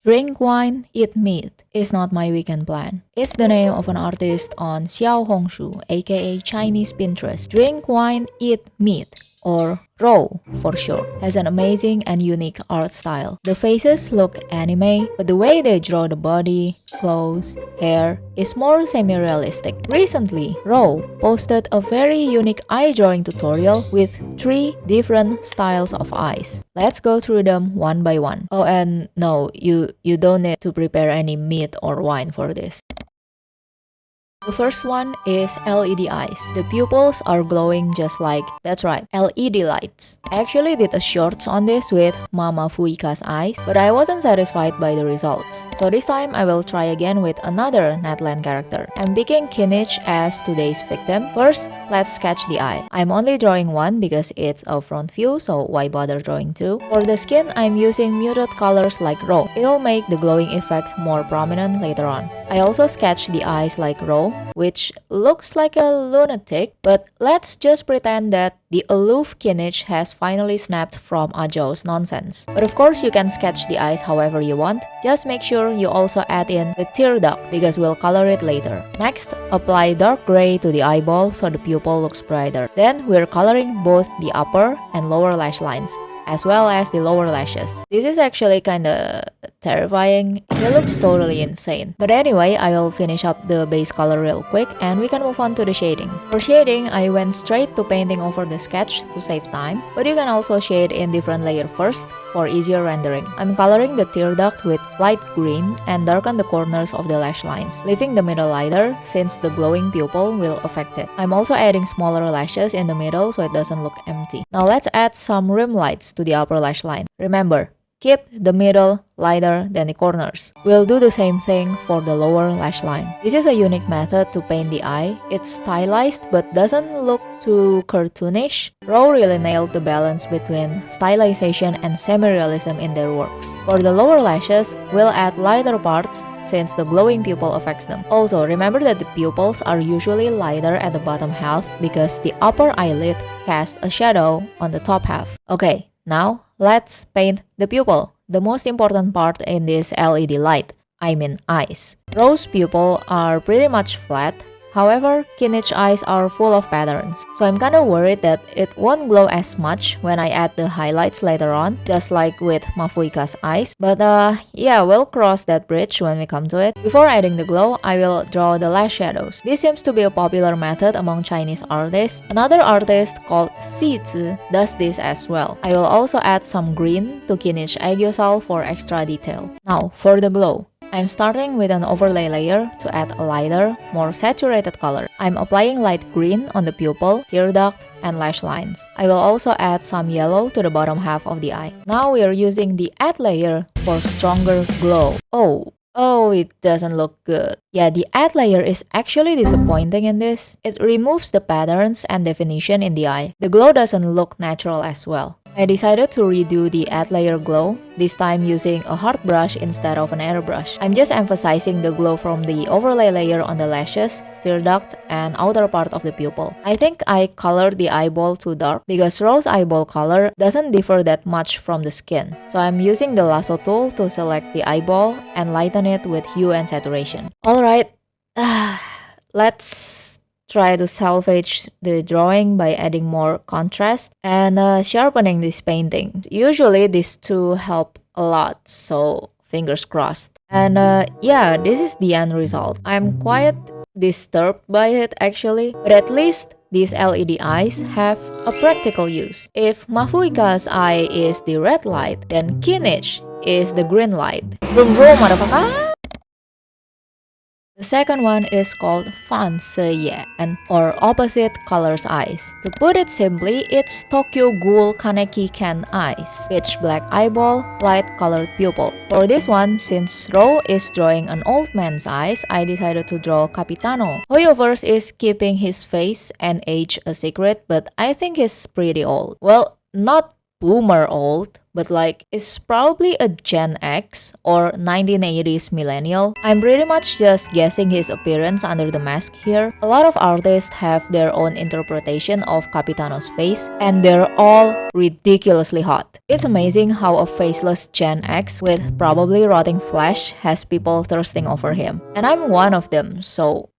Drink wine, eat meat is not my weekend plan. It's the name of an artist on Xiaohongshu, aka Chinese Pinterest. Drink wine, eat meat, or raw for short, has an amazing and unique art style. The faces look anime, but the way they draw the body, clothes, hair is more semi-realistic. Recently, Raw posted a very unique eye drawing tutorial with 3 different styles of eyes. Let's go through them one by one. Oh, and no, you don't need to prepare any meat or wine for this. The first one is LED eyes. The pupils are glowing just like, that's right, LED lights. I actually did a shorts on this with Mama Fuika's eyes, but I wasn't satisfied by the results. So this time I will try again with another Netland character. I'm picking Kinich as today's victim. First, let's sketch the eye. I'm only drawing one because it's a front view, so why bother drawing two? For the skin, I'm using muted colors like Raw. It'll make the glowing effect more prominent later on. I also sketched the eyes like Raw, which looks like a lunatic, but let's just pretend that the aloof Kinich has finally snapped from Ajo's nonsense. But of course you can sketch the eyes however you want, just make sure you also add in the tear duct because we'll color it later. Next, apply dark gray to the eyeball so the pupil looks brighter. Then we're coloring both the upper and lower lash lines, as well as the lower lashes. This is actually kinda terrifying. It looks totally insane. But anyway, I will finish up the base color real quick and we can move on to the shading. For shading, I went straight to painting over the sketch to save time, but you can also shade in different layer first for easier rendering. I'm coloring the tear duct with light green and darken the corners of the lash lines, leaving the middle lighter since the glowing pupil will affect it. I'm also adding smaller lashes in the middle so it doesn't look empty. Now let's add some rim lights to the upper lash line. Remember, keep the middle lighter than the corners. We'll do the same thing for the lower lash line. This is a unique method to paint the eye. It's stylized but doesn't look too cartoonish. Raw really nailed the balance between stylization and semi-realism in their works. For the lower lashes, we'll add lighter parts since the glowing pupil affects them. Also, remember that the pupils are usually lighter at the bottom half because the upper eyelid casts a shadow on the top half. Okay, now let's paint the pupil, the most important part in this LED light, I mean eyes. Raw's pupils are pretty much flat. However, Kinich eyes are full of patterns, so I'm kinda worried that it won't glow as much when I add the highlights later on, just like with Mafuika's eyes. But yeah, we'll cross that bridge when we come to it. Before adding the glow, I will draw the lash shadows. This seems to be a popular method among Chinese artists. Another artist called Zi does this as well. I will also add some green to Kinich aegyosal for extra detail. Now, for the glow. I'm starting with an overlay layer to add a lighter, more saturated color. I'm applying light green on the pupil, tear duct, and lash lines. I will also add some yellow to the bottom half of the eye. Now we are using the add layer for stronger glow. Oh, it doesn't look good. Yeah, the add layer is actually disappointing in this. It removes the patterns and definition in the eye. The glow doesn't look natural as well. I decided to redo the add layer glow, this time using a hard brush instead of an airbrush. I'm just emphasizing the glow from the overlay layer on the lashes, tear duct, and outer part of the pupil. I think I colored the eyeball too dark because Raw's eyeball color doesn't differ that much from the skin. So I'm using the lasso tool to select the eyeball and lighten it with hue and saturation. Alright, let's try to salvage the drawing by adding more contrast and sharpening this painting. Usually these two help a lot, so fingers crossed. And yeah, this is the end result. I'm quite disturbed by it actually, but at least these LED eyes have a practical use. If Mafuika's eye is the red light, then Kinich is the green light. Vroom vroom, motherfucker! The second one is called Fan Se Ye, or opposite colors eyes. To put it simply, it's Tokyo Ghoul Kaneki Ken eyes. Pitch black eyeball, light colored pupil. For this one, since Raw is drawing an old man's eyes, I decided to draw Capitano. Hoyoverse is keeping his face and age a secret, but I think he's pretty old. Well, not boomer old, but like it's probably a Gen X or 1980s millennial. I'm pretty much just guessing his appearance under the mask here. A lot of artists have their own interpretation of Capitano's face, and they're all ridiculously hot. It's amazing how a faceless Gen X with probably rotting flesh has people thirsting over him. And I'm one of them, so,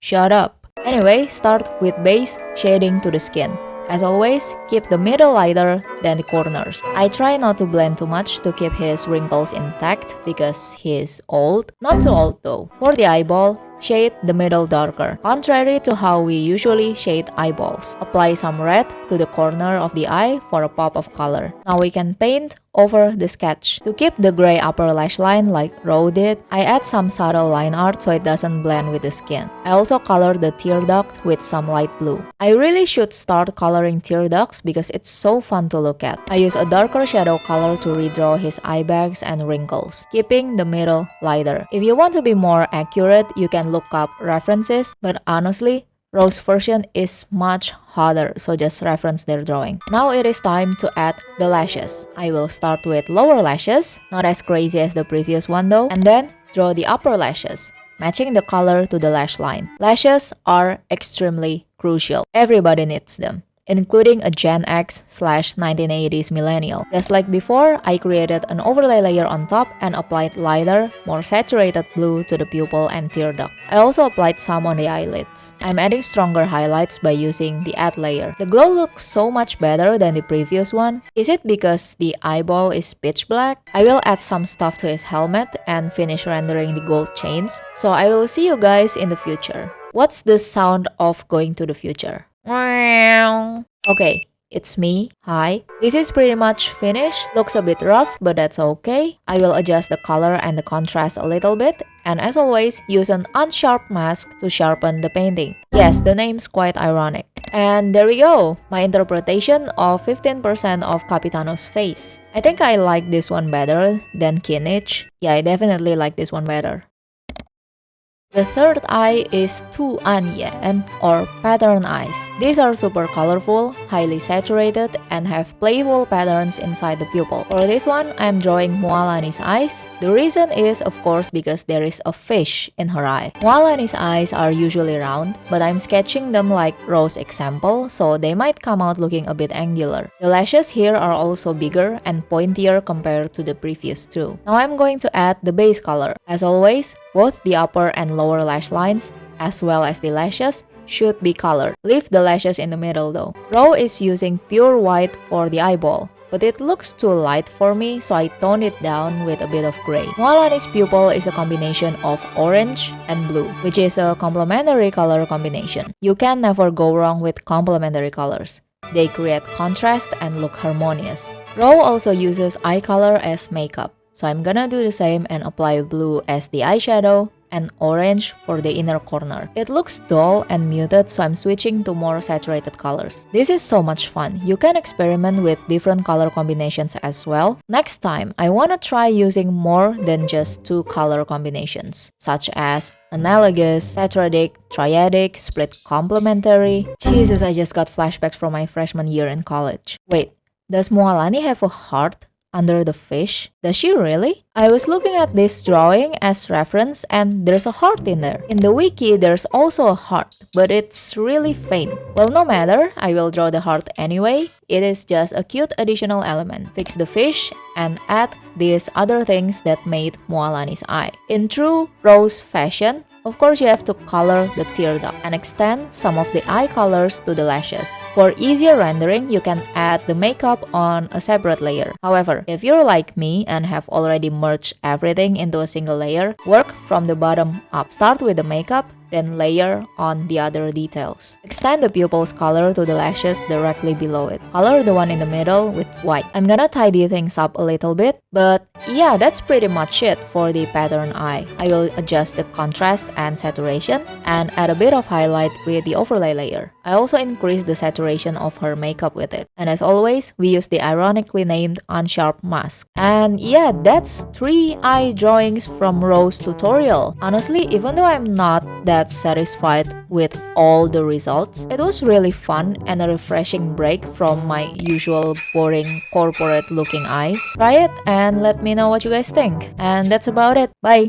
shut up. Anyway, start with base shading to the skin. As always, keep the middle lighter than the corners. I try not to blend too much to keep his wrinkles intact because he's old. Not too old though. For the eyeball, shade the middle darker, contrary to how we usually shade eyeballs. Apply some red to the corner of the eye for a pop of color. Now we can paint over the sketch. To keep the gray upper lash line like Ro did, I add some subtle line art so it doesn't blend with the skin. I also color the tear duct with some light blue. I really should start coloring tear ducts because it's so fun to look at. I use a darker shadow color to redraw his eye bags and wrinkles, keeping the middle lighter. If you want to be more accurate, you can look up references, but honestly, Ro's version is much hotter, so just reference their drawing. Now it is time to add the lashes. I will start with lower lashes, not as crazy as the previous one though, and then draw the upper lashes, matching the color to the lash line. Lashes are extremely crucial. Everybody needs them, including a Gen X/1980s millennial. Just like before, I created an overlay layer on top and applied lighter, more saturated blue to the pupil and tear duct. I also applied some on the eyelids. I'm adding stronger highlights by using the add layer. The glow looks so much better than the previous one. Is it because the eyeball is pitch black? I will add some stuff to his helmet and finish rendering the gold chains. So I will see you guys in the future. What's the sound of going to the future? Okay, it's me. Hi. This is pretty much finished. Looks a bit rough, but that's okay. I will adjust the color and the contrast a little bit. And as always, use an unsharp mask to sharpen the painting. Yes, the name's quite ironic. And there we go, my interpretation of 15% of Capitano's face. I think I like this one better than Kinich. Yeah, I definitely like this one better. The third eye is Tu Anyan or pattern eyes. These are super colorful, highly saturated, and have playful patterns inside the pupil. For this one, I'm drawing Mualani's eyes. The reason is, of course, because there is a fish in her eye. Mualani's eyes are usually round, but I'm sketching them like Ro's example, so they might come out looking a bit angular. The lashes here are also bigger and pointier compared to the previous two. Now I'm going to add the base color. As always, both the upper and lower lash lines, as well as the lashes, should be colored. Leave the lashes in the middle though. Ro is using pure white for the eyeball, but it looks too light for me, so I toned it down with a bit of gray. Mualani's pupil is a combination of orange and blue, which is a complementary color combination. You can never go wrong with complementary colors. They create contrast and look harmonious. Ro also uses eye color as makeup. So I'm gonna do the same and apply blue as the eyeshadow and orange for the inner corner. It looks dull and muted, so I'm switching to more saturated colors. This is so much fun. You can experiment with different color combinations as well. Next time, I wanna try using more than just two color combinations, such as analogous, tetradic, triadic, split complementary. Jesus, I just got flashbacks from my freshman year in college. Wait, does Mualani have a heart under the fish? Does she really? I was looking at this drawing as reference and there's a heart in there. In the wiki, there's also a heart, but it's really faint. Well, no matter, I will draw the heart anyway. It is just a cute additional element. Fix the fish and add these other things that made Mualani's eye. In true Rose fashion, of course, you have to color the tear duct and extend some of the eye colors to the lashes. For easier rendering, you can add the makeup on a separate layer. However, if you're like me and have already merged everything into a single layer, work from the bottom up. Start with the makeup, then layer on the other details. Extend the pupil's color to the lashes directly below it. Color the one in the middle with white. I'm gonna tidy things up a little bit, but yeah, that's pretty much it for the pattern eye. I will adjust the contrast and saturation and add a bit of highlight with the overlay layer. I also increased the saturation of her makeup with it. And as always, we used the ironically named Unsharp mask. And yeah, that's 3 eye drawings from Rose tutorial. Honestly, even though I'm not that satisfied with all the results, it was really fun and a refreshing break from my usual boring corporate looking eyes. Try it and let me know what you guys think. And that's about it. Bye!